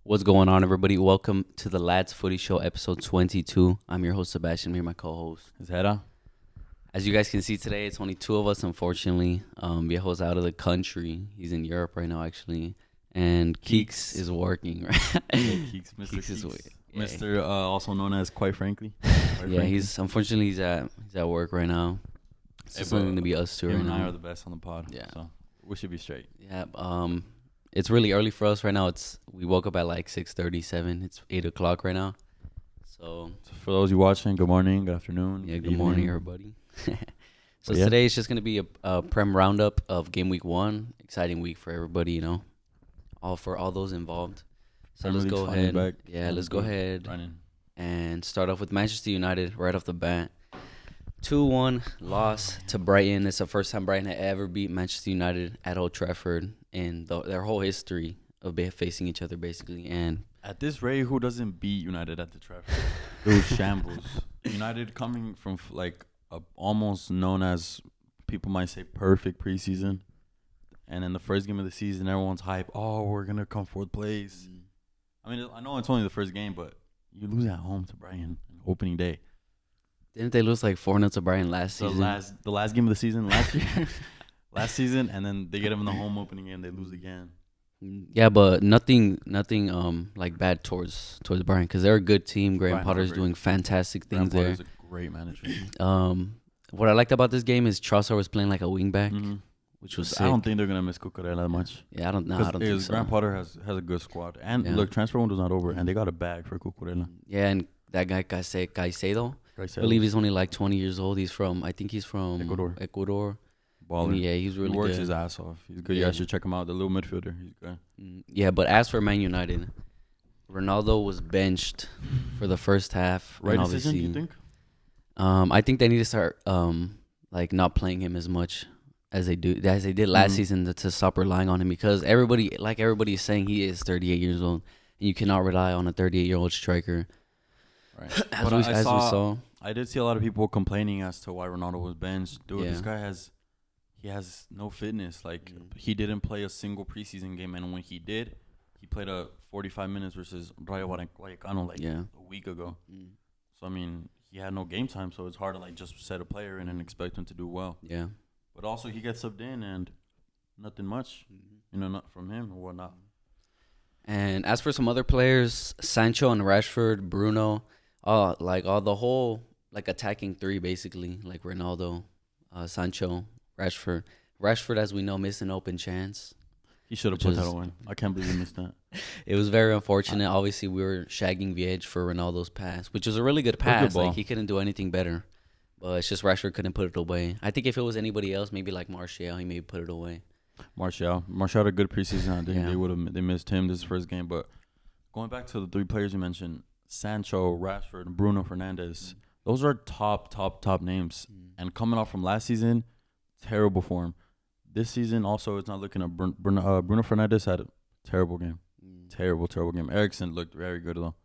What's going on, everybody? Welcome to the Ladsfootyshow, episode 22. I'm your host, Sebastian. I'm here, my co-host. Zera. As you guys can see today, it's only two of us, unfortunately. Viejo's out of the country. He's in Europe right now, actually. And Keeks is working, right? Keeks, Mr. Keeks. Mr. Also known as Quite Frankly. He's at work right now. It's going to be us two right him now. and I are the best on the pod. Yeah. So we should be straight. Yeah. It's really early for us right now. We woke up at like 6:37. It's 8 o'clock right now. So For those you watching, good morning, good afternoon. yeah, good morning, everybody. So today is just going to be a Prem roundup of game week 1. Exciting week for everybody, for all those involved. So let's go ahead. Let's go ahead and start off with Manchester United right off the bat. 2-1 loss to Brighton. It's the first time Brighton had ever beat Manchester United at Old Trafford in their whole history of facing each other, basically. And at this rate, who doesn't beat United at the Trafford? It was shambles. United coming from almost known as, people might say, perfect preseason. And in the first game of the season, everyone's hype. Oh, we're going to come fourth place. I mean, I know it's only the first game, but you lose at home to Brighton opening day. Didn't they lose like 4-0 to Brighton last season? The last game of the season last year. Last season, and then they get them in the home opening game, they lose again. Yeah, but nothing like bad towards Brighton, because they're a good team. Graham Potter's doing fantastic things there. Potter's a great manager. What I liked about this game is Trossard was playing like a wingback, which was sick. I don't think they're gonna miss Cucurella that much. Yeah, I don't think so. Graham Potter has a good squad, and look, transfer window's not over, and they got a bag for Cucurella. Yeah, and that guy Caicedo, I believe he's only like 20 years old. He's from Ecuador. Baller. Yeah, he's really good. He works his ass off. He's good. Yeah, you should check him out. The little midfielder. He's good. Yeah, but as for Man United, Ronaldo was benched for the first half. Right decision, you think? I think they need to start like not playing him as much as they did last season to stop relying on him, because everybody is saying, he is 38 years old, and you cannot rely on a 38-year-old striker. Right. as we saw. I did see a lot of people complaining as to why Ronaldo was benched. Dude, this guy has no fitness. Like, he didn't play a single preseason game, and when he did, he played 45 minutes versus Rayo Vallecano a week ago. So I mean, he had no game time, so it's hard to like just set a player in and expect him to do well. Yeah. But also, he gets subbed in, and nothing much, not from him or whatnot. And as for some other players, Sancho and Rashford, Bruno, the whole attacking three, basically, like Ronaldo, Sancho, Rashford. Rashford, as we know, missed an open chance. He should have put that on. I can't believe he missed that. It was very unfortunate. Obviously, we were shagging Viej for Ronaldo's pass, which was a really good pass. Like, he couldn't do anything better. But it's just Rashford couldn't put it away. I think if it was anybody else, maybe like Martial, he maybe put it away. Martial had a good preseason. I think they missed him this first game. But going back to the three players you mentioned, Sancho, Rashford, and Bruno Fernandes, those are top names. And coming off from last season, terrible form. This season also, it's not looking up. Bruno Fernandes had a terrible game. Terrible game. Eriksen looked very good though.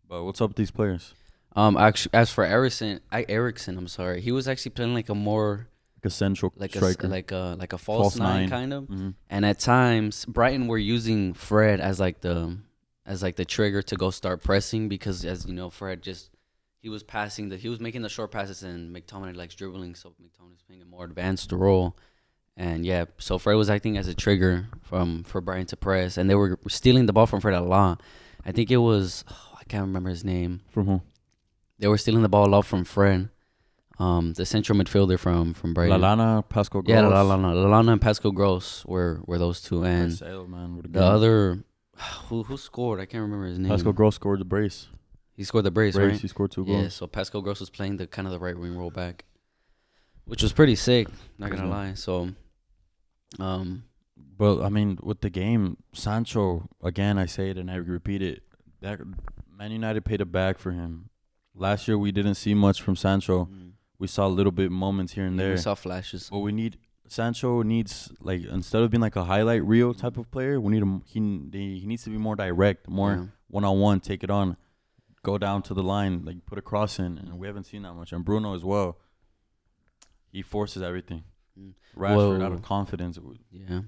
But what's up with these players? Actually, as for Eriksen, I'm sorry, he was actually playing like a more central striker, like a false nine kind of. And at times, Brighton were using Fred as like the trigger to go start pressing, because as you know, Fred he was making the short passes, and McTominay likes dribbling, so McTominay's playing a more advanced role. And yeah, so Fred was acting as a trigger for Brighton to press, and they were stealing the ball from Fred a lot. I think it was I can't remember his name. From who? They were stealing the ball a lot from Fred, the central midfielder from Brighton. Lallana, Pascal Gross. Yeah, Lallana and Pascal Gross were those two, and the other who scored, I can't remember his name. Pascal Gross scored the brace. He scored the brace, right? He scored 2 goals. Yeah, so Pascal Gross was playing the right wing roll back, which was pretty sick. Not gonna lie. So, but I mean, with the game, Sancho, again, I say it and I repeat it, that Man United paid it back for him. Last year we didn't see much from Sancho. We saw a little bit moments here and there. We saw flashes. But Sancho needs, like, instead of being like a highlight reel type of player, he needs to be more direct, more one-on-one, take it on, go down to the line, like put a cross in, and we haven't seen that much. And Bruno as well. He forces everything. Rashford out of confidence. Yeah.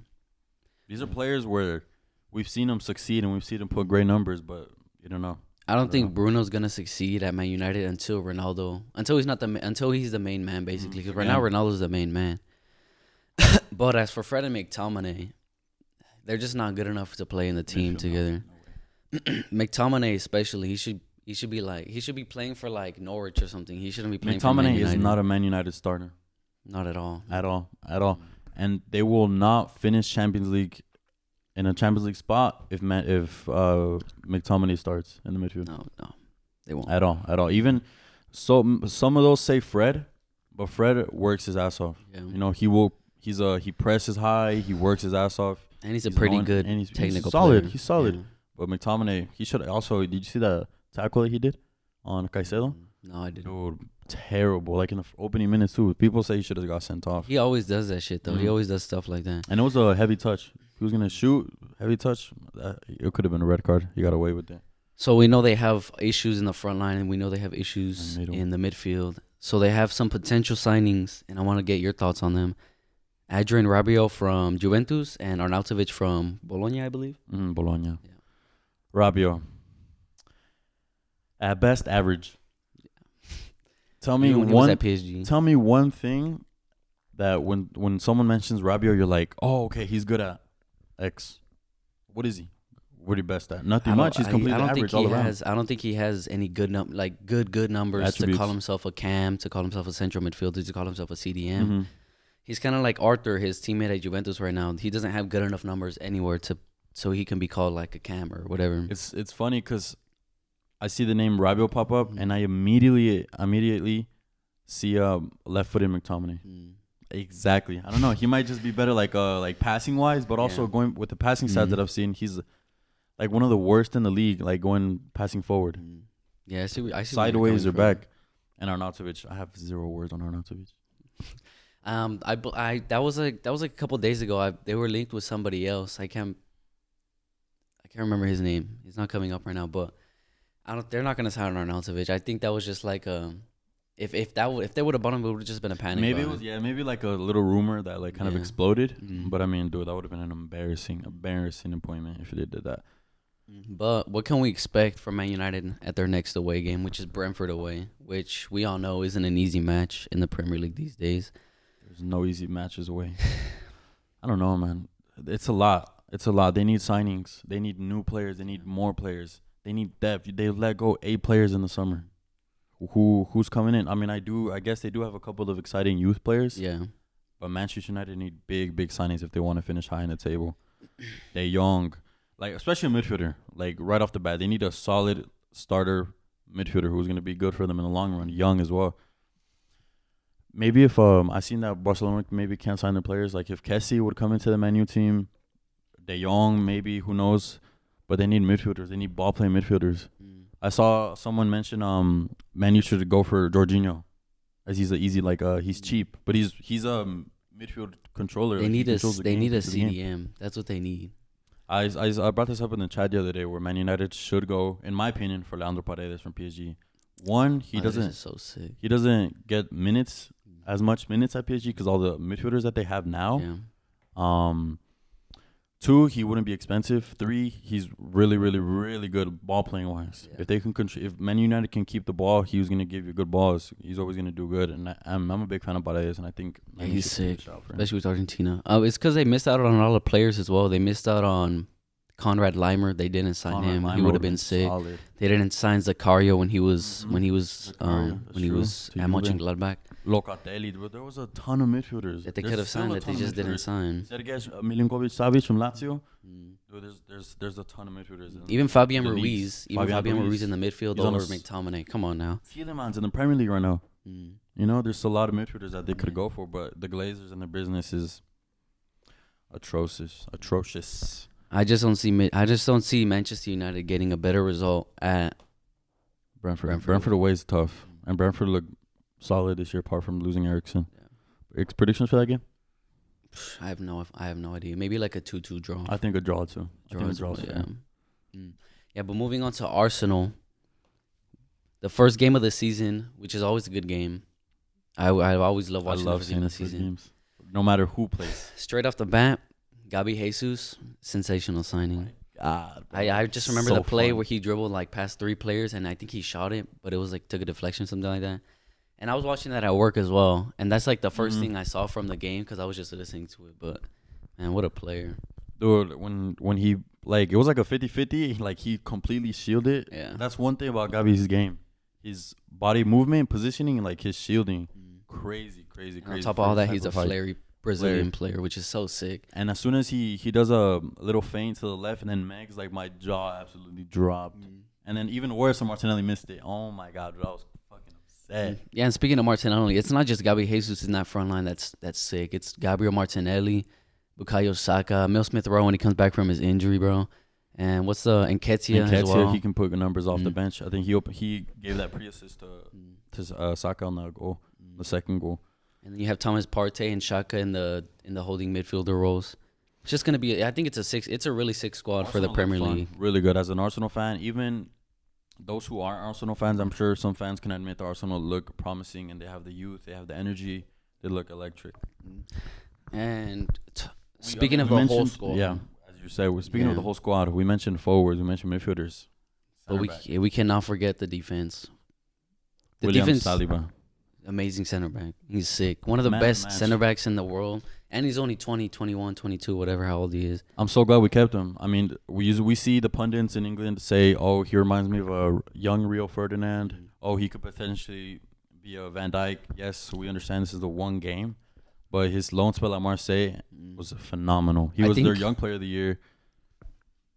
These are players where we've seen him succeed and we've seen him put great numbers, but you don't know. I don't think Bruno's gonna succeed at Man United until he's the main man, basically. Because right now Ronaldo's the main man. But as for Fred and McTominay, they're just not good enough to play in the team together. McTominay especially, he should be playing for like Norwich or something. He shouldn't be playing for Man United. McTominay is not a Man United starter. Not at all. At all. And they will not finish Champions League in a Champions League spot if McTominay starts in the midfield. No, they won't. At all. Even so, some of those say Fred, but Fred works his ass off. Yeah. You know, he presses high, he works his ass off, and he's a pretty good technical player. Player. He's solid. Yeah. But McTominay, he should also. Did you see the tackle that he did on Caicedo? No, I didn't. Dude, terrible. Like in the opening minutes too. People say he should have got sent off. He always does that shit though. He always does stuff like that. And it was a heavy touch. He was gonna shoot heavy touch. It could have been a red card. He got away with it. So we know they have issues in the front line, and we know they have issues in the midfield. So they have some potential signings, and I want to get your thoughts on them. Adrian Rabiot from Juventus and Arnautovic from Bologna, I believe. Bologna. Yeah. Rabiot. At best, average. Tell me one thing that when someone mentions Rabiot, you're like, oh, okay, he's good at X. What is he? What are you best at? Nothing much. He's completely average all around. I don't think he has any good numbers attributes. To call himself a cam, to call himself a central midfielder, to call himself a CDM. Mm-hmm. He's kind of like Arthur, his teammate at Juventus right now. He doesn't have good enough numbers anywhere so he can be called like a cam or whatever. It's funny because I see the name Rabiot pop up, and I immediately see left-footed McTominay. Exactly. I don't know. He might just be better like passing wise, but also going with the passing stats that I've seen, he's like one of the worst in the league, like passing forward. Yeah, I see sideways or back. And Arnautovic, I have 0 words on Arnautovic. That was a couple of days ago. They were linked with somebody else. I can't remember his name. He's not coming up right now, but they're not gonna sign Arnautovic. I think that was just like if they would have bought him, it would have just been a panic. Maybe it was maybe like a little rumor that like kind of exploded. But I mean, dude, that would have been an embarrassing appointment if they did that. But what can we expect from Man United at their next away game, which is Brentford away, which we all know isn't an easy match in the Premier League these days. There's no easy matches away. I don't know, man. It's a lot. They need signings. They need new players. They need more players. They need depth. They let go 8 players in the summer. Who's coming in? I mean, I guess they do have a couple of exciting youth players. Yeah. But Manchester United need big signings if they want to finish high in the table. They're young. Like, especially a midfielder. Like, right off the bat, they need a solid starter midfielder who's going to be good for them in the long run. Young as well. Maybe if I seen that Barcelona maybe can't sign their players. Like, if Kessie would come into the Man U team, De Jong, maybe, who knows. But they need midfielders. They need ball-playing midfielders. I saw someone mention Man U should go for Jorginho, as he's he's cheap, but he's a midfield controller. They need a CDM. That's what they need. I brought this up in the chat the other day where Man United should go, in my opinion, for Leandro Paredes from PSG. One, he doesn't get as much minutes at PSG because all the midfielders that they have now. Yeah. 2, he wouldn't be expensive. 3, he's really, really, really good ball playing wise. Yeah. If they can if Man United can keep the ball, he's gonna give you good balls. He's always gonna do good, and I'm a big fan of Paredes, and I think he's sick, especially with Argentina. It's because they missed out on a lot of players as well. They missed out on Conrad Limer. They didn't sign him. He would have been sick. Solid. They didn't sign Zakaria when he was at Mönchengladbach. Locatelli, but there was a ton of midfielders that they could have signed that they just didn't sign. Milinkovic-Savic from Lazio. Dude, there's a ton of midfielders. Even Fabian Ruiz. Fabian Ruiz in the midfield over McTominay. Come on now. Tielemans in the Premier League right now. You know, there's a lot of midfielders that they could go for, but the Glazers and their business is atrocious. I just don't see Manchester United getting a better result at Brentford. Brentford away is tough, and Brentford look solid this year apart from losing Eriksen. Yeah. Predictions for that game? I have no idea. Maybe like a 2-2 draw. I think a draw too. Yeah, but moving on to Arsenal, the first game of the season, which is always a good game. I always love watching the first game of the season. Games. No matter who plays. Straight off the bat, Gabi Jesus, sensational signing. God, I just remember the play where he dribbled like past 3 players, and I think he shot it, but it was like took a deflection, something like that. And I was watching that at work as well, and that's like the first thing I saw from the game because I was just listening to it. But man, what a player! Dude, when he like it was like a 50-50, like he completely shielded. Yeah, that's one thing about Gabi's game. His body movement, positioning, like his shielding, crazy. On top of all that, he's a flary Brazilian player, which is so sick. And as soon as he does a little feint to the left, and then Meg's like, my jaw absolutely dropped. And then even worse, Martinelli missed it. Oh my God, dude, I was fucking upset. Yeah, and speaking of Martinelli, it's not just Gabi Jesus in that front line that's sick. It's Gabriel Martinelli, Bukayo Saka, Emil Smith-Rowe when he comes back from his injury, bro. And what's the Nketiah as well? He can put numbers off the bench. I think he gave that pre-assist to Saka on the goal, the second goal. And then you have Thomas Partey and Xhaka in the holding midfielder roles. It's just gonna be. I think it's a really sick squad Arsenal for the Premier League. Really good. As an Arsenal fan, even those who aren't Arsenal fans, I'm sure some fans can admit that Arsenal look promising, and they have the youth, they have the energy, they look electric. And speaking of the whole squad, yeah, as you said, we're speaking of the whole squad. We mentioned forwards, we mentioned midfielders, but we cannot forget the defense. The William defense. Saliba. Amazing center back. He's sick. One of the best center backs in the world. And he's only 20, 21, 22, whatever how old he is. I'm so glad we kept him. I mean, we see the pundits in England say, oh, he reminds me of a young Rio Ferdinand. Oh, he could potentially be a Van Dijk. Yes, we understand this is the one game. But his loan spell at Marseille was phenomenal. He was their young player of the year.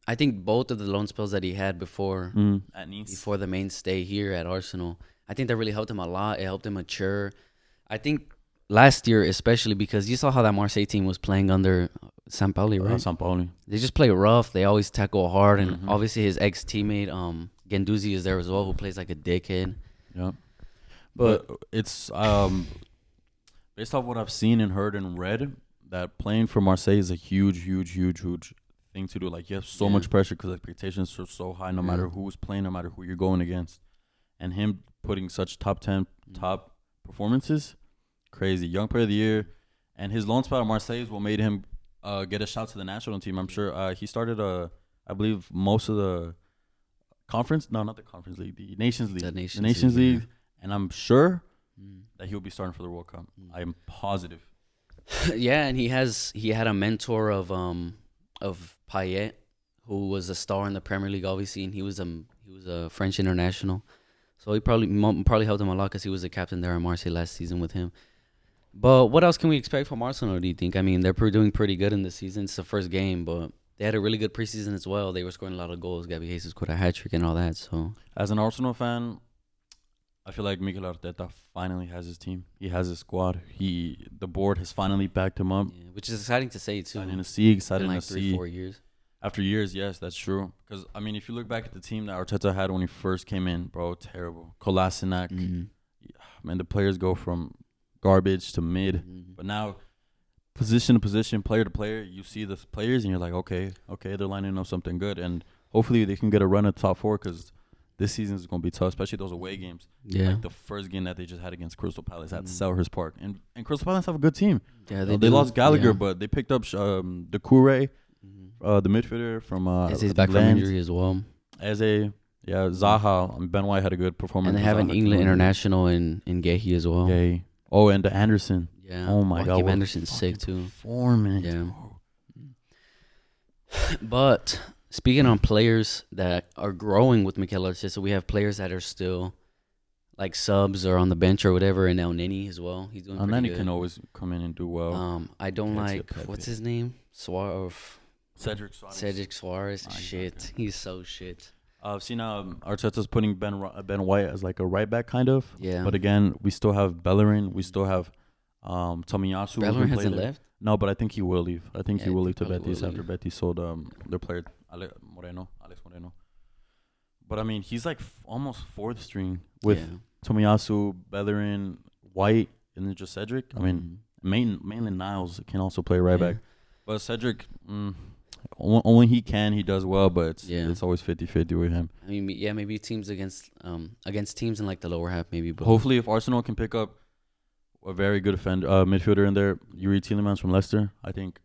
I think both of the loan spells that he had before at Nice, before the main stay here at Arsenal, I think that really helped him a lot. It helped him mature. I think last year, especially because you saw how that Marseille team was playing under Sampaoli, right? Sampaoli. They just play rough. They always tackle hard. And obviously his ex-teammate, Guendouzi, is there as well, who plays like a dickhead. Yeah. But it's based off what I've seen and heard and read, that playing for Marseille is a huge thing to do. Like, you have so much pressure because expectations are so high no matter who's playing, no matter who you're going against. And him putting such top 10, top performances, crazy. Young player of the year. And his loan spell at Marseille is what made him get a shot to the national team. I'm sure he started, I believe, most of the conference. No, not the conference league. The Nations League. The Nations League. Yeah. And I'm sure that he'll be starting for the World Cup. I am positive. Yeah, and he had a mentor of Payet, who was a star in the Premier League, obviously, and he was a French international. So he probably helped him a lot because he was the captain there at Marseille last season with him. But what else can we expect from Arsenal, do you think? I mean, they're doing pretty good in this season. It's the first game, but they had a really good preseason as well. They were scoring a lot of goals. Gabi Jesus scored a hat-trick and all that. So, as an Arsenal fan, I feel like Mikel Arteta finally has his team. He has his squad. The board has finally backed him up. Yeah, which is exciting to say, too. Exciting to see. 3-4 years. After years, yes, that's true. Because, I mean, if you look back at the team that Arteta had when he first came in, bro, terrible. Kolasinac. Man, the players go from garbage to mid. But now, position to position, player to player, you see the players and you're like, okay, they're lining up something good. And hopefully they can get a run at top 4 because this season is going to be tough, especially those away games. Yeah. Like the first game that they just had against Crystal Palace at Selhurst Park. And Crystal Palace have a good team. Yeah, they lost Gallagher, but they picked up Doucouré. The midfielder from Eze's back from injury as well. Zaha, Ben White had a good performance. And they have an England international in Gehi as well. Gehi. Oh, and Anderson. Yeah. Oh my God, Anderson's sick too. Performance. Yeah. But speaking on players that are growing with Mikel Arteta, we have players that are still like subs or on the bench or whatever, and El Neni as well. He's doing pretty good. Can always come in and do well. I don't like what's his name? Cedric Suarez. Shit. He's so shit. I've seen Arteta's putting Ben White as like a right back kind of. Yeah. But again, we still have Bellerin. We still have Tomiyasu. Bellerin hasn't left? No, but I think he will leave. I think he will leave to Betis after Betis sold their player Alex Moreno. But I mean, he's like almost fourth string with Tomiyasu, Bellerin, White, and then just Cedric. I mean, mainly Niles can also play right back. But Cedric, only he does well, but it's always 50-50 with him. I mean, maybe teams against teams in like the lower half, maybe. But hopefully, if Arsenal can pick up a very good midfielder in there, Yuri Tielemans from Leicester, I think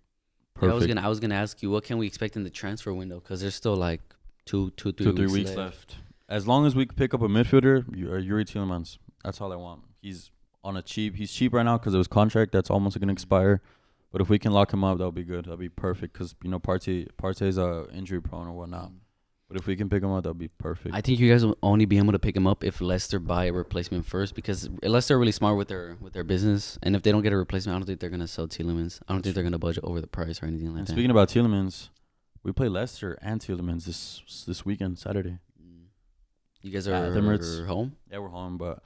perfect. Yeah, I was gonna ask you, what can we expect in the transfer window? Because there's still like two, 3 weeks left. As long as we pick up a midfielder, Yuri Tielemans. That's all I want. He's on a cheap. He's cheap right now because of his contract that's almost gonna expire. But if we can lock him up, that'll be good. That'll be perfect because Partey's injury prone or whatnot. But if we can pick him up, that'll be perfect. I think you guys will only be able to pick him up if Leicester buy a replacement first, because Leicester are really smart with their business. And if they don't get a replacement, I don't think they're gonna sell Tielemans. I don't think they're gonna budget over the price or anything like that. Speaking about Tielemans, we play Leicester and Tielemans this weekend, Saturday. You guys are home? Yeah, we're home, but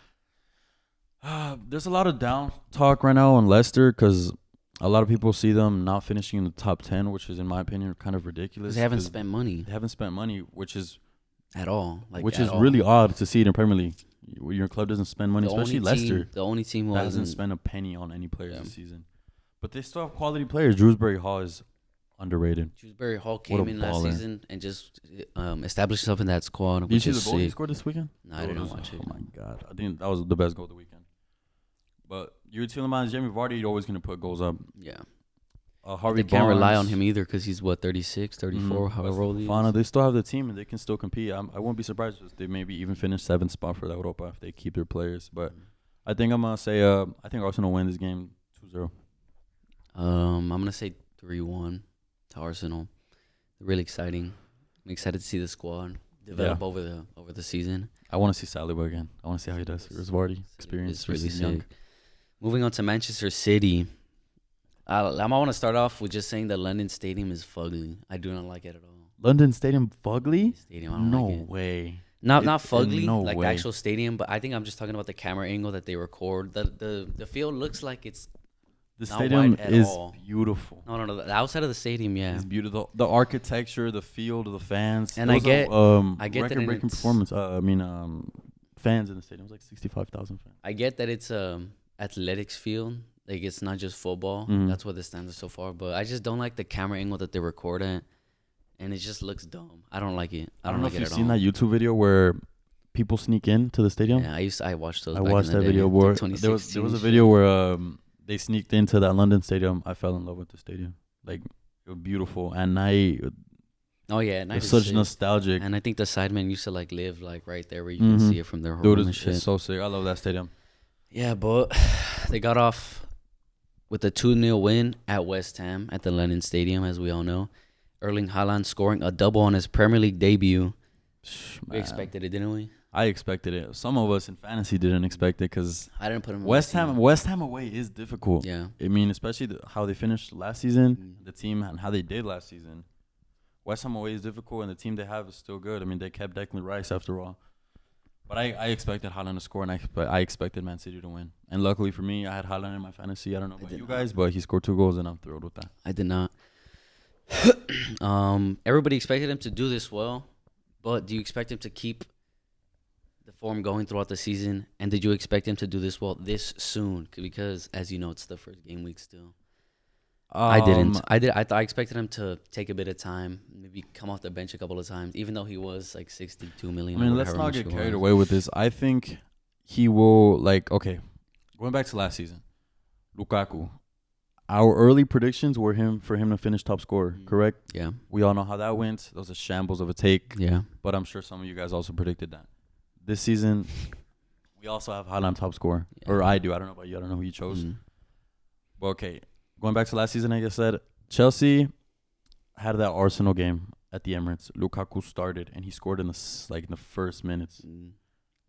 there's a lot of down talk right now on Leicester because a lot of people see them not finishing in the top 10, which is, in my opinion, kind of ridiculous. They haven't spent money. They haven't spent money, which is at all. Really odd to see it in Premier League. Your club doesn't spend money, especially Leicester. The only team that hasn't spent a penny on any players this season. But they still have quality players. Dewsbury Hall is underrated. Dewsbury Hall came in last season and just established himself in that squad. Did you see the goal he scored this weekend? No, I didn't watch it. Oh, my God. I think that was the best goal of the weekend. But Yuri Tielemans, Jamie Vardy, you're always going to put goals up. Yeah. Harvey they can't rely on him either because he's, 36, 34, however old he is. They still have the team and they can still compete. I won't be surprised if they maybe even finish 7th spot for the Europa if they keep their players. But I think I'm going to say I think Arsenal win this game 2-0. I'm going to say 3-1 to Arsenal. Really exciting. I'm excited to see the squad develop over the season. I want to see Saliba again. I want to see how he does. Here's Vardy experience. It's really sick. Moving on to Manchester City. I want to start off with just saying that London Stadium is fugly. I do not like it at all. London Stadium fugly? Stadium, I don't like it. No way. Not fugly, like the actual stadium, but I think I'm just talking about the camera angle that they record. The field looks like it's the stadium is beautiful. No. The outside of the stadium, yeah, it's beautiful. The architecture, the field, the fans, and I get record-breaking performance. Fans in the stadium. It was like 65,000 fans. I get that it's athletics field. Like, it's not just football. That's what the stands are so far. But I just don't like the camera angle that they record at. And it just looks dumb. I don't like it. I don't know if you've seen that YouTube video where people sneak into the stadium. Yeah, I watched those. I watched that video where there was a video where they sneaked into that London stadium. I fell in love with the stadium. Like, it was beautiful. And night. Oh, yeah. Night it was such nostalgic. And I think the sidemen used to, like, live, like, right there where you can see it from their home and shit. It's so sick. I love that stadium. Yeah, but they got off with a 2-0 win at West Ham at the London Stadium, as we all know. Erling Haaland scoring a double on his Premier League debut. We expected it, didn't we? I expected it. Some of us in fantasy didn't expect it because I didn't put him. West Ham away is difficult. Yeah, I mean, especially how they finished last season, the team and how they did last season. West Ham away is difficult, and the team they have is still good. I mean, they kept Declan Rice after all. But I expected Haaland to score, and I expected Man City to win. And luckily for me, I had Haaland in my fantasy. I don't know about you guys, but he scored 2 goals, and I'm thrilled with that. I did not. Everybody expected him to do this well, but do you expect him to keep the form going throughout the season? And did you expect him to do this well this soon? Because, as you know, it's the first game week still. I didn't. I expected him to take a bit of time, maybe come off the bench a couple of times, even though he was like 62 million. I mean, let's not get carried away with this. I think he will, going back to last season, Lukaku. Our early predictions were for him to finish top scorer, correct? Yeah. We all know how that went. That was a shambles of a take. Yeah. But I'm sure some of you guys also predicted that. This season, we also have Haaland top scorer. Yeah. Or I do. I don't know about you. I don't know who you chose. But okay. Going back to last season, like I said, Chelsea had that Arsenal game at the Emirates. Lukaku started, and he scored in the first minutes.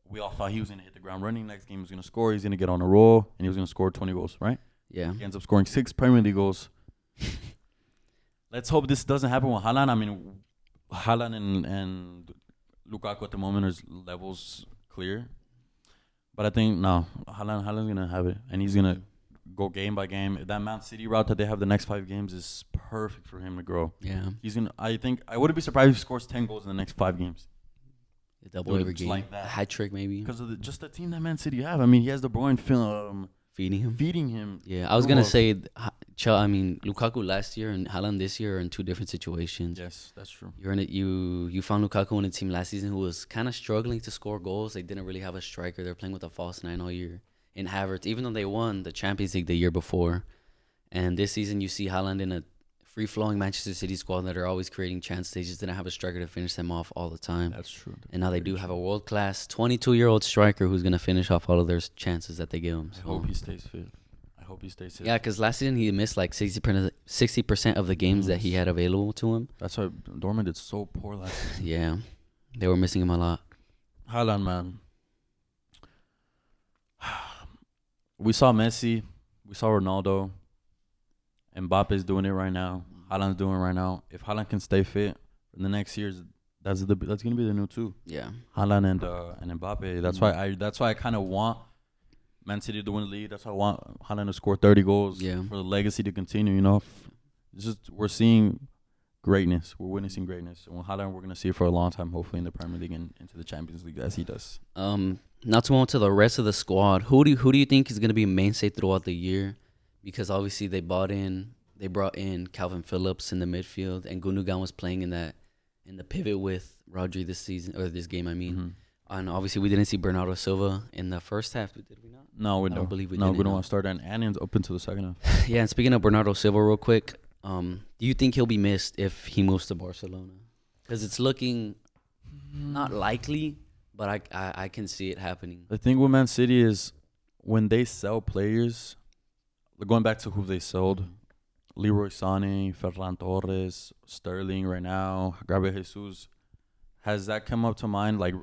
We all thought he was going to hit the ground running. Next game he was going to score. He's going to get on a roll, and he was going to score 20 goals, right? Yeah. He ends up scoring 6 Premier League goals. Let's hope this doesn't happen with Haaland. I mean, Haaland and Lukaku at the moment are levels clear. But I think, no, Haaland's going to have it, and he's going to go game by game. That Man City route that they have the next 5 games is perfect for him to grow. Yeah. I wouldn't be surprised if he scores 10 goals in the next 5 games. A double every game. Like that. A hat trick maybe. Because of just the team that Man City have. I mean, he has De Bruyne feeding him. Yeah, I was going to say, Lukaku last year and Haaland this year are in 2 different situations. Yes, that's true. You found Lukaku in a team last season who was kind of struggling to score goals. They didn't really have a striker. They're playing with a false 9 all year. In Havertz, even though they won the Champions League the year before. And this season, you see Haaland in a free-flowing Manchester City squad that are always creating chances. They just didn't have a striker to finish them off all the time. That's true. And now they do have a world-class 22-year-old striker who's going to finish off all of their chances that they give him. I hope he stays fit. Yeah, because last season he missed like 60% of the games that he had available to him. That's why Dortmund did so poor last season. Yeah, they were missing him a lot. Haaland, man. We saw Messi. We saw Ronaldo. Mbappe's doing it right now. Haaland's doing it right now. If Haaland can stay fit in the next years, that's gonna be the new two. Yeah, Haaland and Mbappe. That's why I kind of want Man City to win the league. That's why I want Haaland to score 30 goals. Yeah. For the legacy to continue. You know, it's just we're seeing greatness. We're witnessing greatness. And with Haaland, we're gonna see it for a long time. Hopefully in the Premier League and into the Champions League as he does. Not to move on to the rest of the squad. Who do you think is gonna be a mainstay throughout the year? Because obviously they brought in Calvin Phillips in the midfield, and Gundogan was playing in the pivot with Rodri this season or this game. I mean. Mm-hmm. And obviously, we didn't see Bernardo Silva in the first half, did we not? No, we don't. I don't believe we did. No, we don't want to start and it's up until the second half. Yeah, and speaking of Bernardo Silva real quick, do you think he'll be missed if he moves to Barcelona? Because it's looking not likely, but I can see it happening. The thing with Man City is when they sell players, going back to who they sold, Leroy Sané, Ferran Torres, Sterling right now, Gabriel Jesus, has that come up to mind? Like,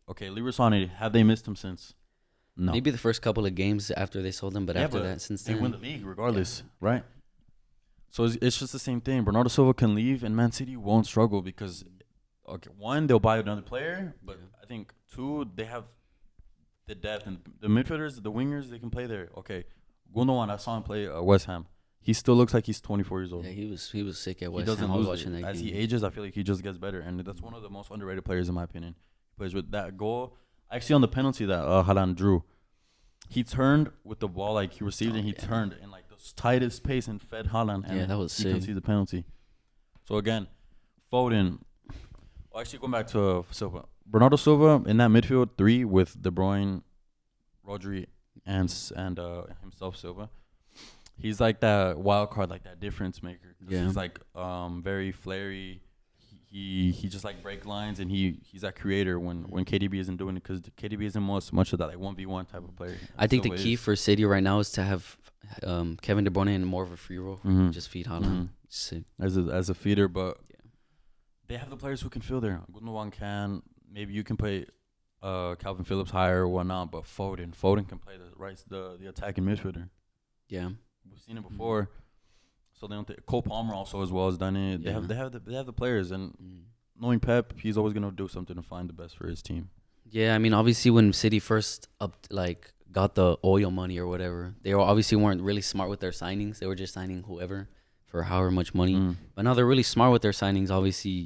okay, Leroy Sané, have they missed him since? No. Maybe the first couple of games after they sold him, but after that, since then. They win the league regardless, right? So it's just the same thing. Bernardo Silva can leave, and Man City won't struggle because, okay, one, they'll buy another player, but I think, two, they have the depth. And the midfielders, the wingers, they can play there. Okay, Gundogan, I saw him play West Ham. He still looks like he's 24 years old. Yeah, he was sick at West Ham. I was watching that As game. He ages, I feel like he just gets better, and that's one of the most underrated players in my opinion. He plays with that goal. Actually, on the penalty that Haaland drew, he turned with the ball, like he received it, and he turned in like the tightest pace and fed Haaland. And that was sick. He conceded the penalty. So again, Foden. Well, actually, going back to Silva, Bernardo Silva in that midfield three with De Bruyne, Rodri, and himself Silva. He's like that wild card, like that difference maker. Yeah. He's like very flary. He just like break lines, and he's that creator when KDB isn't doing it, because KDB isn't much of that like 1v1 type of player. I think the key for City right now is to have Kevin De Bruyne in more of a free role. Just feed Haaland as a feeder, but they have the players who can fill there. Gundogan can. Maybe you can play Calvin Phillips higher or whatnot, but Foden can play the attacking midfielder. Yeah. We've seen it before, so they don't. Cole Palmer also as well has done it. Yeah. They have the players, and knowing Pep, he's always gonna do something to find the best for his team. Yeah, I mean, obviously when City first got the oil money or whatever, they weren't really smart with their signings. They were just signing whoever for however much money. But now they're really smart with their signings. Obviously,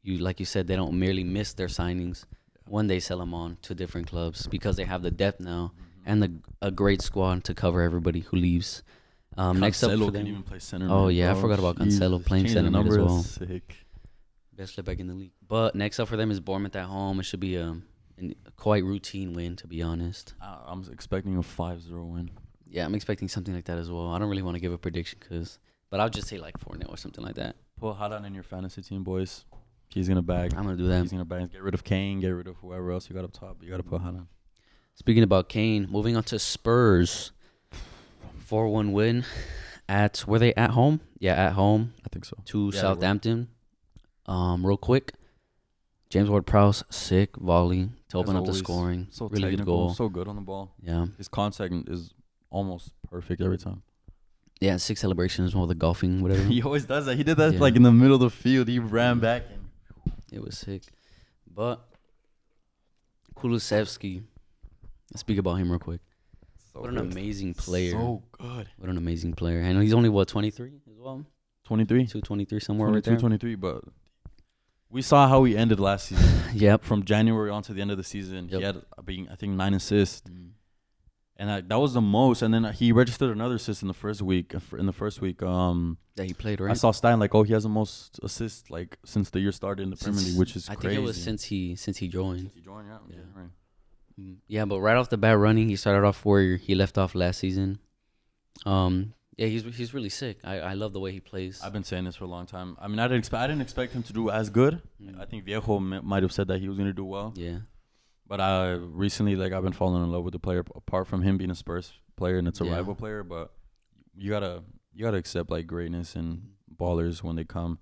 like you said, they don't merely miss their signings when they sell them on to different clubs, because they have the depth now and a great squad to cover everybody who leaves. Next up for them, can even play center. Oh yeah, I forgot about Cancelo playing center mid as well. Sick. Best left back in the league. But next up for them is Bournemouth at home. It should be a quite routine win, to be honest. I'm expecting a 5-0 win. Yeah, I'm expecting something like that as well. I don't really want to give a prediction, but I'll just say like 4-0 or something like that. Put Haaland in your fantasy team, boys. He's gonna bag. I'm gonna do that. He's gonna bag. Get rid of Kane. Get rid of whoever else you got up top. You gotta put Haaland. Speaking about Kane, moving on to Spurs. 4-1 win. Were they at home? Yeah, at home. I think so. To Southampton. Real quick. James Ward-Prowse, sick volley to open up the scoring. So really technical, good goal. So good on the ball. Yeah. His contact is almost perfect every time. Yeah, 6 celebrations, all the golfing, whatever. He always does that. He did that like in the middle of the field. He ran back. It was sick. But Kulusevski, let's speak about him real quick. What an amazing player. So good. What an amazing player. I know he's only, 23 as well? 23? 23, somewhere right there. 23, but we saw how he ended last season. Yep. From January on to the end of the season, he had, I think, 9 assists. And that was the most. And then he registered another assist in the first week. That he played, right? I saw Stein he has the most assists since the year started in the Premier League, which is crazy. I think it was since he joined. Since he joined, yeah. Right. Yeah, but right off the bat running, he started off where he left off last season. Yeah, he's really sick. I love the way he plays. I've been saying this for a long time. I mean, I didn't expect him to do as good. I think Viejo might have said that he was going to do well. Yeah. But recently, like, I've been falling in love with the player. Apart from him being a Spurs player and it's a rival player, but you gotta accept like greatness and ballers when they come.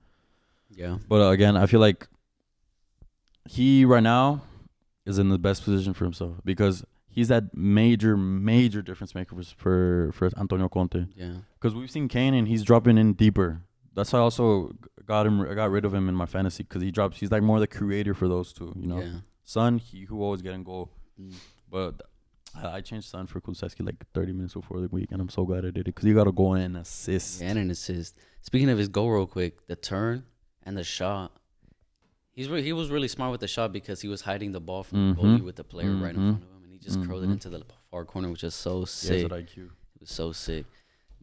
Yeah. But again, I feel like he right now is in the best position for himself because he's that major difference maker for Antonio Conte. Yeah. Because we've seen Kane and he's dropping in deeper. That's why I also got rid of him in my fantasy because he's like more the creator for those two. You know, Son, who always get in goal, but I changed Son for Kulusevski like 30 minutes before the week, and I'm so glad I did it because he got a goal and an assist. Yeah, and an assist. Speaking of his goal, real quick, the turn and the shot. He was really smart with the shot because he was hiding the ball from the goalie with the player right in front of him, and he just curled it into the far corner, which is so sick. Yeah, IQ. It was so sick.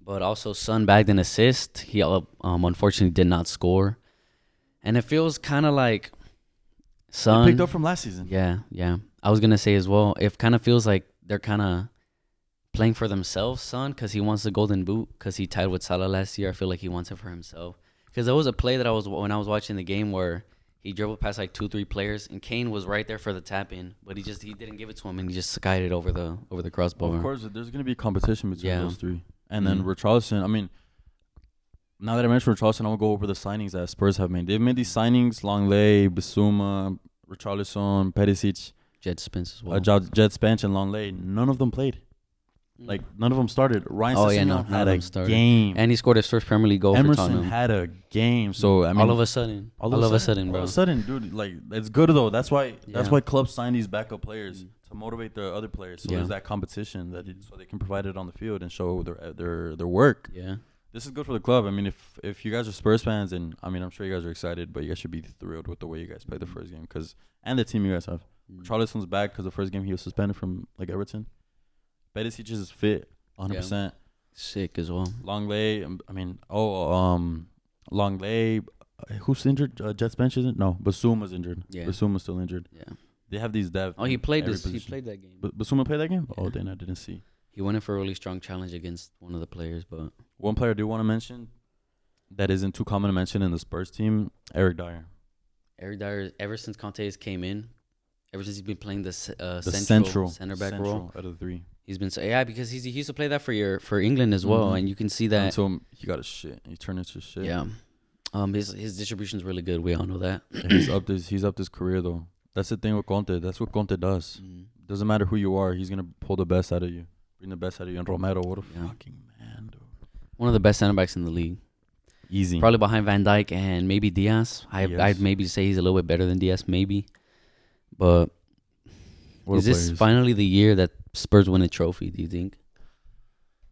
But also, Son bagged an assist. He unfortunately did not score, and it feels kind of like Son picked up from last season. Yeah. I was gonna say as well. It kind of feels like they're kind of playing for themselves, Son, because he wants the golden boot because he tied with Salah last year. I feel like he wants it for himself. Because there was a play that when I was watching the game where he dribbled past like 2-3 players, and Kane was right there for the tap in, but he didn't give it to him, and he just skied it over the crossbar. Of course, there's gonna be competition between those three, and then Richarlison. I mean, now that I mentioned Richarlison, I'm gonna go over the signings that Spurs have made. They've made these signings: Longley, Bissouma, Richarlison, Perisic, Jet Spence as well. Jet Spence and Longley. None of them played. Like, none of them started. Ryan Sessegnon had a game. And he scored his first Premier League goal for Tottenham. Emerson had a game. So, I mean... All of a sudden, bro. All of a sudden, dude. Like, it's good, though. That's why clubs sign these backup players to motivate the other players. So, there's that competition so they can provide it on the field and show their work. Yeah. This is good for the club. I mean, if you guys are Spurs fans, and, I mean, I'm sure you guys are excited, but you guys should be thrilled with the way you guys played the first game. And the team you guys have. Charlison's back because the first game he was suspended from, like, Everton. Perisic is fit. 100%. Yeah. Sick as well. Longley, Longley, who's injured? Jet Spence isn't? No, Bissouma's injured. Yeah. Bissouma's still injured. Yeah. They have these depth. Oh, he played that game. Bissouma played that game? Yeah. Oh, then I didn't see. He went in for a really strong challenge against one of the players, but... One player I do want to mention that isn't too common to mention in the Spurs team, Eric Dyer. Eric Dyer, ever since Conte came in, ever since he's been playing the center back role out of the three. He's been because he used to play that for England as well, and you can see that. Until he got his shit, he turned into shit. Yeah, his distribution is really good. We all know that. He's up this career though. That's the thing with Conte. That's what Conte does. Doesn't matter who you are, he's gonna pull the best out of you, bring the best out of you. And Romero, what a fucking man, dude. One of the best center backs in the league. Easy. Probably behind Van Dijk and maybe Diaz. I'd maybe say he's a little bit better than Diaz, maybe. But is this finally the year that Spurs win a trophy, do you think?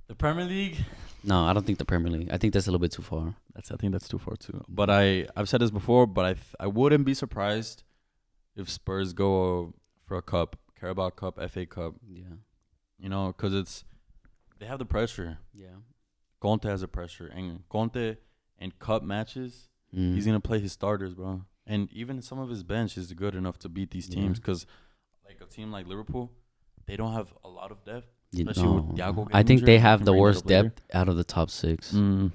The Premier League? No, I don't think the Premier League. I think that's a little bit too far. I think that's too far too. But I've said this before, but I wouldn't be surprised if Spurs go for a cup, Carabao Cup, FA Cup. Yeah. You know, because they have the pressure. Yeah. Conte has the pressure. And Conte in cup matches, he's going to play his starters, bro. And even some of his bench is good enough to beat these teams because like a team like Liverpool, they don't have a lot of depth. Especially with Thiago. I think they have the worst depth out of the top six.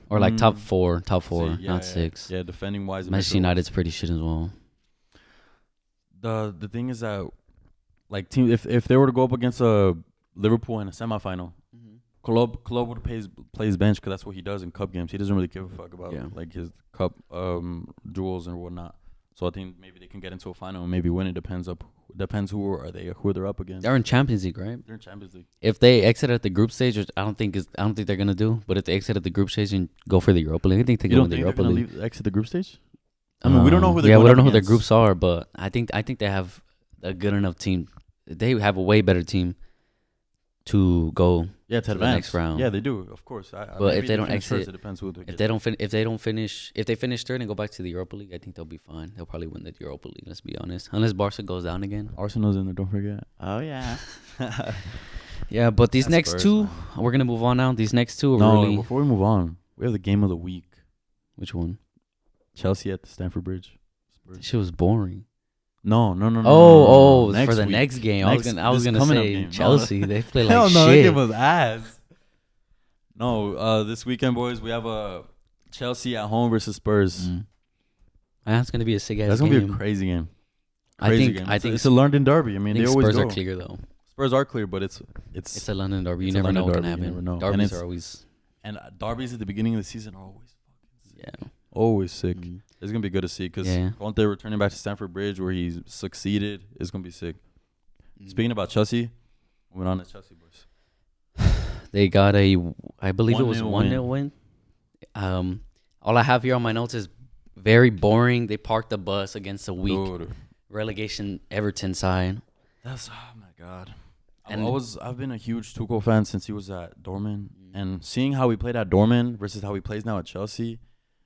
Or like top four, not six. Yeah, defending wise. Manchester United's pretty shit as well. The thing is that like team if they were to go up against a Liverpool in a semifinal, Klopp would play his bench because that's what he does in cup games. He doesn't really give a fuck about like his cup duels and whatnot. So I think maybe they can get into a final and maybe win. It depends who they're up against. They're in Champions League, right? They're in Champions League. If they exit at the group stage, which I don't think they're gonna do, but if they exit at the group stage and go for the Europa League, I think they go in the Europa League. Exit the group stage? I mean, we don't know who they're we don't know who their groups are, but I think they have a good enough team. They have a way better team to go to the next round. Yeah, they do, of course. But if they don't exit, it depends who they if they finish third and go back to the Europa League, I think they'll be fine. They'll probably win the Europa League. Let's be honest, unless Barca goes down again. Arsenal's in there. Don't forget. Oh yeah. Yeah, but these next two, we're gonna move on now. These next two are really. Before we move on, we have the game of the week. Which one? Chelsea at the Stamford Bridge. This shit was boring. No. For the next game. I was gonna say Chelsea. They play like shit. That game was ass. No, this weekend, boys, we have a Chelsea at home versus Spurs. That's gonna be a sick ass game. That's gonna be a crazy game. I think it's a London derby. I mean, they always Spurs go. are clear though. Spurs are clear, but it's a London derby. You never know what can happen. You never know. Derbies are always derbies at the beginning of the season are always sick. Always sick. It's gonna be good to see because Conte returning back to Stamford Bridge where he's succeeded is gonna be sick. Speaking about Chelsea, moving on to Chelsea, boys. They got I believe it was 1-0 win. All I have here on my notes is very boring. They parked the bus against a weak relegation Everton side. Oh my god. And I've been a huge Tuchel fan since he was at Dortmund, and seeing how he played at Dortmund versus how he plays now at Chelsea,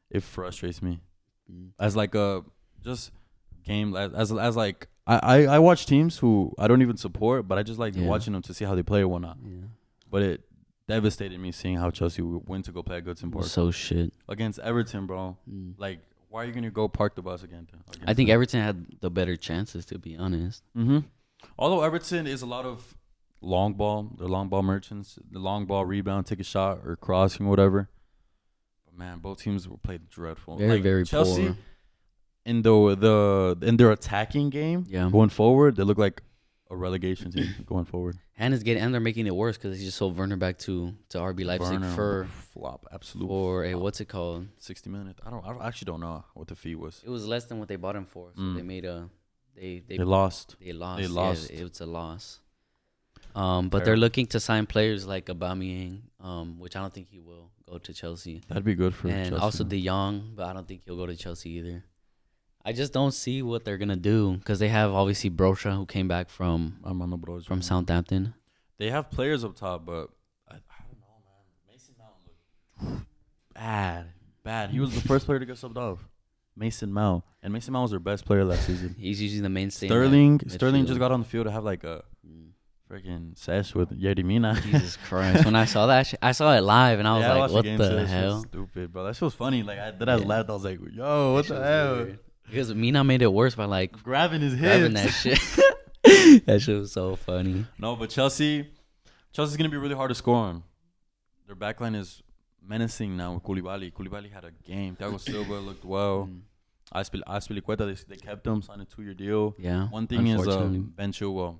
it frustrates me. As like a just game as like I watch teams who I don't even support, but I just like watching them to see how they play or whatnot. But it devastated me seeing how Chelsea went to go play at Goodson Park. So shit against Everton, bro. Like, why are you gonna go park the bus again? I think Everton had the better chances, to be honest. Although Everton is a lot of long ball, they're long ball merchants. The long ball rebound, take a shot or crossing, whatever. But man, both teams were played dreadful. Very Chelsea, poor. In their attacking game, going forward, they look like a relegation team going forward. And they're making it worse because they just sold Werner back to RB Leipzig for flop, absolute. For what's it called? 60 minutes. I actually don't know what the fee was. It was less than what they bought him for. So they made they lost. They lost. Yeah, it was a loss. But they're looking to sign players like Aubameyang, which I don't think he will go to Chelsea. That'd be good for Chelsea. And also De Jong, but I don't think he'll go to Chelsea either. I just don't see what they're gonna do because they have obviously Brocha who came back from Southampton. They have players up top, but I don't know, man. Mason Mount looked bad. He was the first player to get subbed off. Mason Mount, and Mason Mount was their best player last season. He's usually the mainstay. Sterling just got on the field to have like a freaking sesh with Yerdy Mina. Jesus Christ! When I saw that, I saw it live, and I was like, "What the hell?" Stupid, bro. That shit was funny. Like I laughed. I was like, "Yo, what the hell?" Weird. Because Mina made it worse by like grabbing his hips. That shit. That shit was so funny. No, but Chelsea's gonna be really hard to score on. Their backline is menacing now with Koulibaly. Koulibaly had a game. Thiago Silva looked well. Azpilicueta, they kept him, signed a 2-year deal. Yeah. One thing is Ben Chilwell.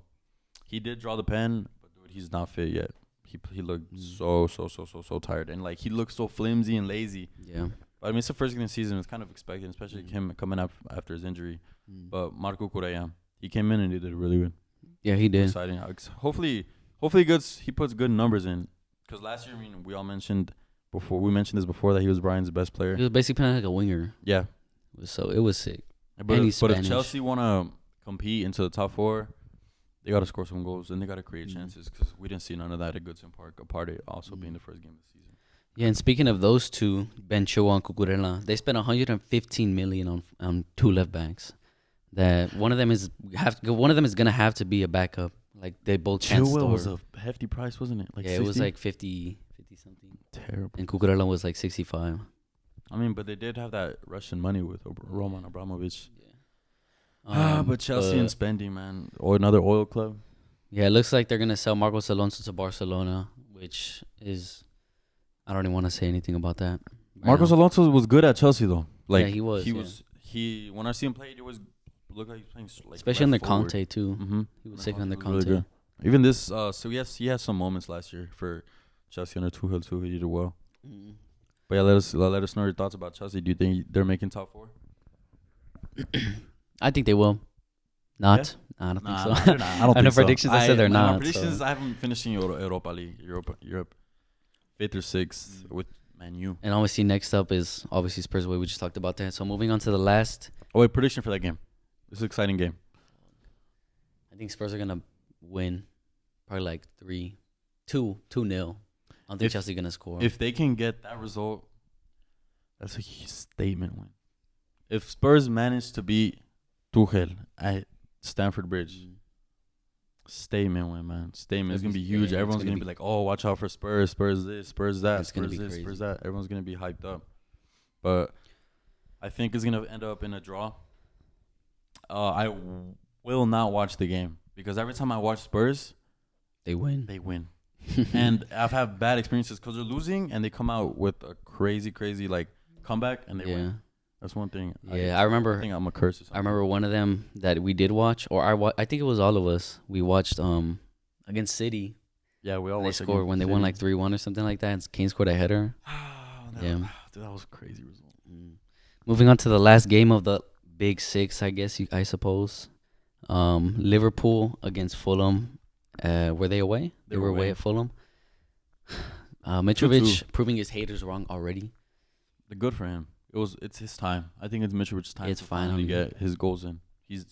He did draw the pen, but dude, he's not fit yet. He looked so tired, and like he looked so flimsy and lazy. Yeah. But I mean, it's the first game of the season. It's kind of expected, especially him coming up after his injury. But Marco Correa, he came in and he did really good. Yeah, he did. Exciting. Hopefully he puts good numbers in. Because last year, I mean, we mentioned this before that he was Brian's best player. He was basically playing like a winger. Yeah. So it was sick. But if Chelsea want to compete into the top 4, they got to score some goals and they got to create chances because we didn't see none of that at Goodson Park, apart of also being the first game of the season. Yeah, and speaking of those two, Ben Chilwell and Cucurella, they spent $115 million on 2 left backs. That one of them is gonna have to be a backup. Like they both. Chilwell was a hefty price, wasn't it? Like 60? It was like 50 something. Terrible. And Cucurella was like 65. I mean, but they did have that Russian money with Roman Abramovich. Yeah. But Chelsea and spending, man, or another oil club. Yeah, it looks like they're gonna sell Marcos Alonso to Barcelona, which is. I don't even want to say anything about that. Marcos Alonso was good at Chelsea though. Like he was. He when I see him play, it was look like he's playing like especially under Conte too. He was sick under Conte. Really even this, so he has some moments last year for Chelsea under Tuchel too. He did well. But yeah, let us know your thoughts about Chelsea. Do you think they're making top 4? I think they will. Not. Yeah? I don't think so. I don't think know predictions. I said they're not. My predictions. I haven't finished in Europa League, Europe, 5th or 6th with Man U. And obviously next up is obviously Spurs away. We just talked about that. So moving on to the last. Oh wait, prediction for that game. This is an exciting game. I think Spurs are gonna win, probably like 2-0. I don't think Chelsea gonna score. If they can get that result, that's a huge statement win. If Spurs manage to beat Tuchel at Stamford Bridge, statement win, man. Statement. It's gonna be huge. Everyone's gonna be like, "Oh, watch out for Spurs. Spurs this, Spurs that. Spurs this, crazy. Spurs that." Everyone's gonna be hyped up. But I think it's gonna end up in a draw. I will not watch the game because every time I watch Spurs, they win. They win. And I've had bad experiences because they're losing and they come out with a crazy like comeback and they win. That's one thing. Yeah, I think I'm a curse. I remember one of them that we did watch, or I think it was all of us. We watched against City. Yeah, we all they scored when they won like 3-1 or something like that. And Kane scored a header. Dude, that was a crazy result. Moving on to the last game of the Big Six, I guess I suppose. Liverpool against Fulham. Were they away? They were away at Fulham. Mitrovic proving his haters wrong already. They're good for him. It's his time. I think it's Mitrovic's time to finally get his goals in. He's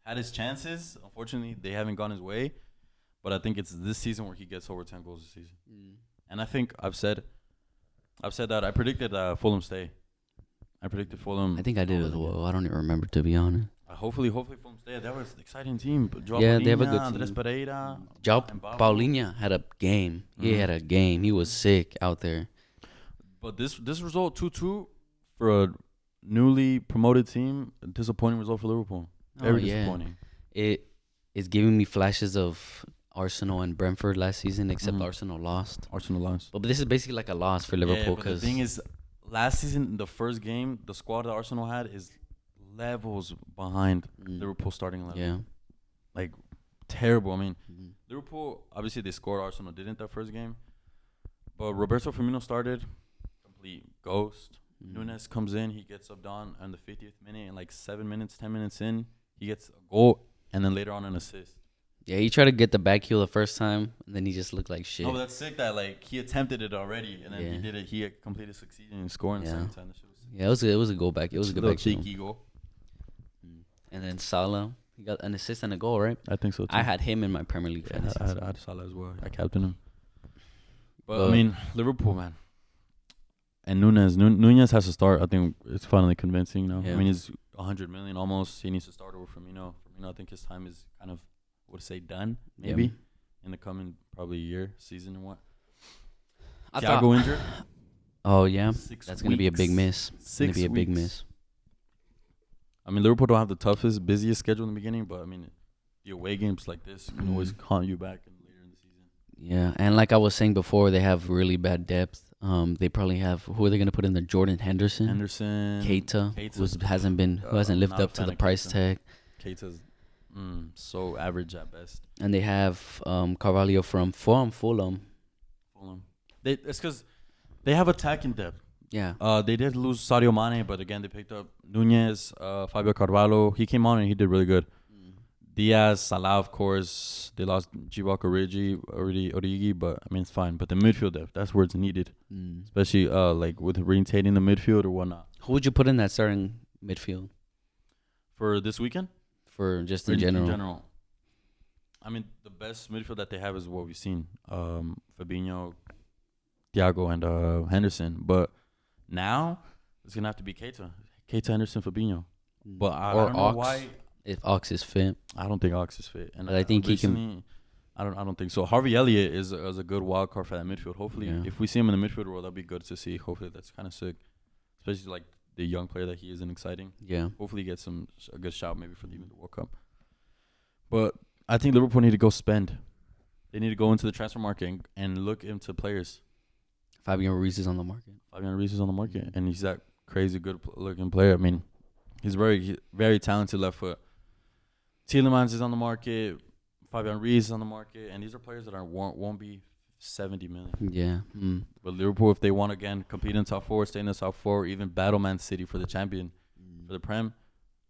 had his chances. Unfortunately, they haven't gone his way. But I think it's this season where he gets over 10 goals this season. And I think I've said that I predicted Fulham stay. I predicted Fulham. I think I did as well. I don't even remember, to be honest. Hopefully Fulham stay. That was an exciting team. They have a good team. Andres Pereira. Paulinho had a game. He had a game. He was sick out there. But this result 2-2 for a newly promoted team, a disappointing result for Liverpool. Very disappointing. It is giving me flashes of Arsenal and Brentford last season, except Arsenal lost. But this is basically like a loss for Liverpool. But the thing is, last season, the first game, the squad that Arsenal had is levels behind Liverpool starting level. Yeah. Like, terrible. I mean, Liverpool, obviously they scored. Arsenal didn't that first game. But Roberto Firmino started. Complete ghost. Nunes comes in. He gets subbed on the 50th minute. And like 10 minutes in, he gets a goal. And then later on an assist. Yeah, he tried to get the back heel the first time, and then he just looked like shit. Oh, that's sick that like he attempted it already, and then he did it. He had completely succeeded in scoring the second time. Yeah, it was a goal back. It was a good back cheeky goal. And then Salah, he got an assist and a goal, right? I think so too. I had him in my Premier League fantasy. I had Salah as well. I captained him. But I mean, Liverpool, man. And Nunez has to start. I think it's finally convincing now. Yeah. I mean, he's 100 million almost. He needs to start over Firmino. I think his time is kind of, I would say, done. Maybe in the coming probably year, season, and what. Thiago injured. Oh yeah, that's gonna be a big miss. It's gonna be a big miss. I mean, Liverpool don't have the toughest, busiest schedule in the beginning, but I mean, the away games like this can always haunt you back later in the season. Yeah, and like I was saying before, they have really bad depth. They probably have, who are they gonna put in there? Jordan Henderson, Keita, who hasn't lived up to the price tag. Keita's so average at best. And they have Carvalho from Fulham. It's because they have attacking depth. Yeah. They did lose Sadio Mane, but again, they picked up Nunez, Fabio Carvalho. He came on and he did really good. Diaz, Salah, of course. They lost GW1 Origi, but I mean, it's fine. But the midfield depth, that's where it's needed. Especially like with reinstating the midfield or whatnot. Who would you put in that starting midfield? For this weekend? For just in general. In general. I mean, the best midfield that they have is what we've seen. Fabinho, Thiago, and Henderson. But now, it's going to have to be Keita, Henderson, Fabinho. But I don't know why. If Ox is fit. I don't think Ox is fit. And but I think he can. I don't think so. Harvey Elliott is a good wild card for that midfield. Hopefully, if we see him in the midfield role, that'd be good to see. Hopefully, that's kind of sick. Especially like the young player that he is and exciting. Yeah. Hopefully, he gets a good shot maybe for even the World Cup. But I think Liverpool need to go spend. They need to go into the transfer market and look into players. Fabian Ruiz is on the market. And he's that crazy good looking player. I mean, he's very, very talented left foot. Tielemans is on the market. Fabian Ruiz is on the market. And these are players that won't be 70 million. Yeah. But Liverpool, if they want, again, compete in top four, stay in the top four, or even battle Man City for the champion, for the Prem,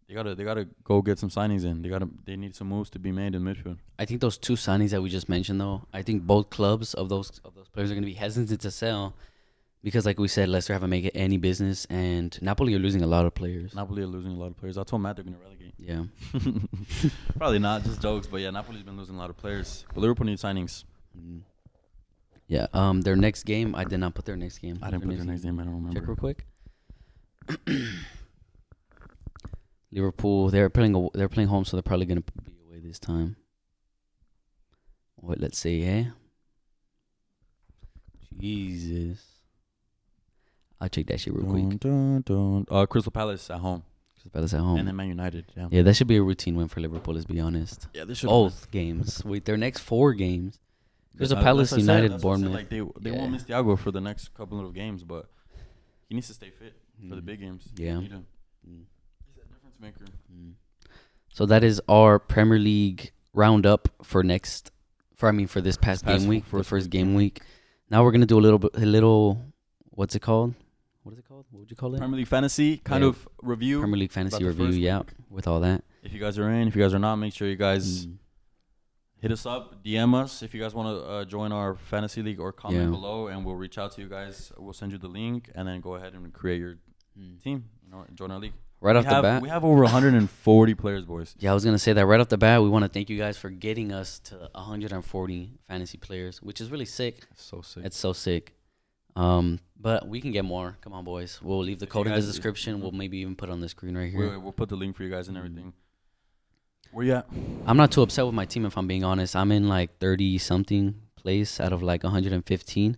they gotta go get some signings in. They need some moves to be made in midfield. I think those two signings that we just mentioned, though, I think both clubs of those players are going to be hesitant to sell because, like we said, Leicester haven't made any business, and Napoli are losing a lot of players. I told Matt they're going to relegate. Yeah. Probably not, just jokes, but yeah, Napoli's been losing a lot of players. But Liverpool need signings. Yeah. Their next game, I did not put their next game. I didn't put their next game. I don't remember. Check real quick. Liverpool, they're playing home, so they're probably gonna be away this time. Wait, let's see, Jesus, I'll check that shit real quick. Crystal Palace at home. And then Man United. Yeah, that should be a routine win for Liverpool. Let's be honest. Yeah, this should both games. Wait, their next 4 games, There's a Palace United Bournemouth. Like they won't miss Thiago for the next couple of games, but he needs to stay fit for the big games. Yeah. He's a difference maker. So that is our Premier League roundup for this past game week, the first game week. Now we're gonna do a little. What's it called? What is it called? What would you call it? Premier League fantasy kind of review. Premier League fantasy review. Yeah, with all that. If you guys are in, if you guys are not, make sure you guys hit us up, DM us if you guys want to join our fantasy league, or comment below, and we'll reach out to you guys. We'll send you the link, and then go ahead and create your team. Join our league. Right off the bat, we have over 140 players, boys. Yeah, I was gonna say that right off the bat. We want to thank you guys for getting us to 140 fantasy players, which is really sick. That's so sick. It's so sick. But we can get more. Come on, boys. We'll leave the code in the description. We'll maybe even put it on the screen right here. We'll put the link for you guys and everything. Where you at? I'm not too upset with my team, if I'm being honest. I'm in like 30-something place out of like 115.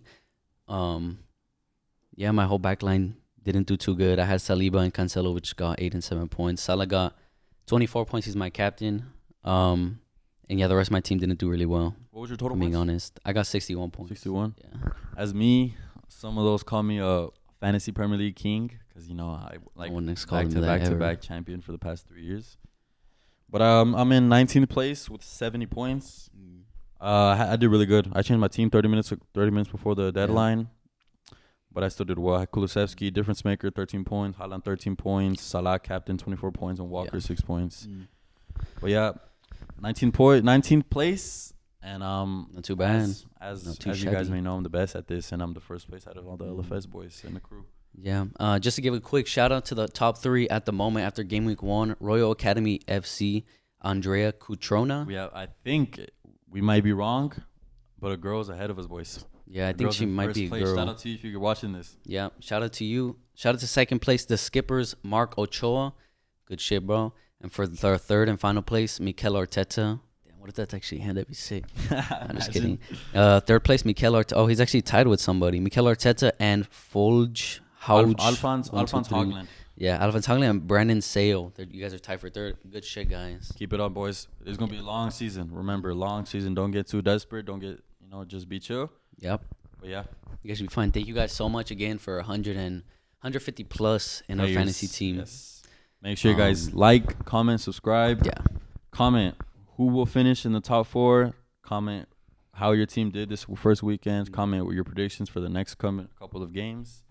Yeah, my whole back line didn't do too good. I had Saliba and Cancelo, which got 8 and 7 points. Salah got 24 points. He's my captain. And yeah, the rest of my team didn't do really well. What was your total? Being honest, I got 61 points. 61. Yeah. As me, some of those call me a fantasy Premier League king because I like back-to-back champion for the past 3 years. But I'm in 19th place with 70 points. I did really good. I changed my team 30 minutes before the deadline. But I still did well. I had Kulusevski, difference maker, 13 points. Haaland, 13 points. Salah, captain, 24 points. And Walker, 6 points. But yeah, 19th place. And not too bad. As you guys may know, I'm the best at this. And I'm the first place out of all the LFS boys and the crew. Yeah. Just to give a quick shout out to the top 3 at the moment after game week 1. Royal Academy FC, Andrea Cutrona. Yeah, I think we might be wrong, but a girl's ahead of us, boys. Yeah, I think she might be a girl. Shout out to you if you're watching this. Yeah, shout out to you. Shout out to second place, the Skippers, Mark Ochoa. Good shit, bro. And for the third and final place, Mikel Arteta. Damn, what if that's actually him? That'd be sick. I'm just kidding. Third place, Mikel Arteta. Oh, he's actually tied with somebody. Mikel Arteta and Folge Hauge. Alphonse Hogland. Yeah, Alphonse Hogland and Brandon Sale. You guys are tied for third. Good shit, guys. Keep it up, boys. It's going to be a long season. Remember, long season. Don't get too desperate. Don't get, just be chill. Yep. But yeah. You guys should be fine. Thank you guys so much again for 150 plus in our fantasy team. Yes. Make sure you guys like, comment, subscribe. Yeah. Comment who will finish in the top 4. Comment how your team did this first weekend. Comment with your predictions for the next couple of games.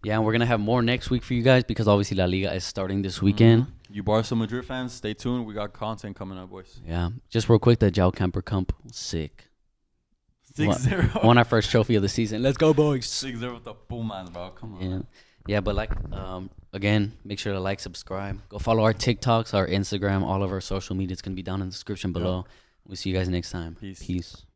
Yeah, and we're going to have more next week for you guys because obviously La Liga is starting this weekend. You Barca Madrid fans, stay tuned. We got content coming up, boys. Yeah. Just real quick, the Jow Camper Cup. Sick. 6-0. Won our first trophy of the season. Let's go, boys. 6-0 with the Pumas, bro. Come on. Yeah, but again, make sure to like, subscribe. Go follow our TikToks, our Instagram, all of our social media. It's going to be down in the description below. We'll see you guys next time. Peace. Peace.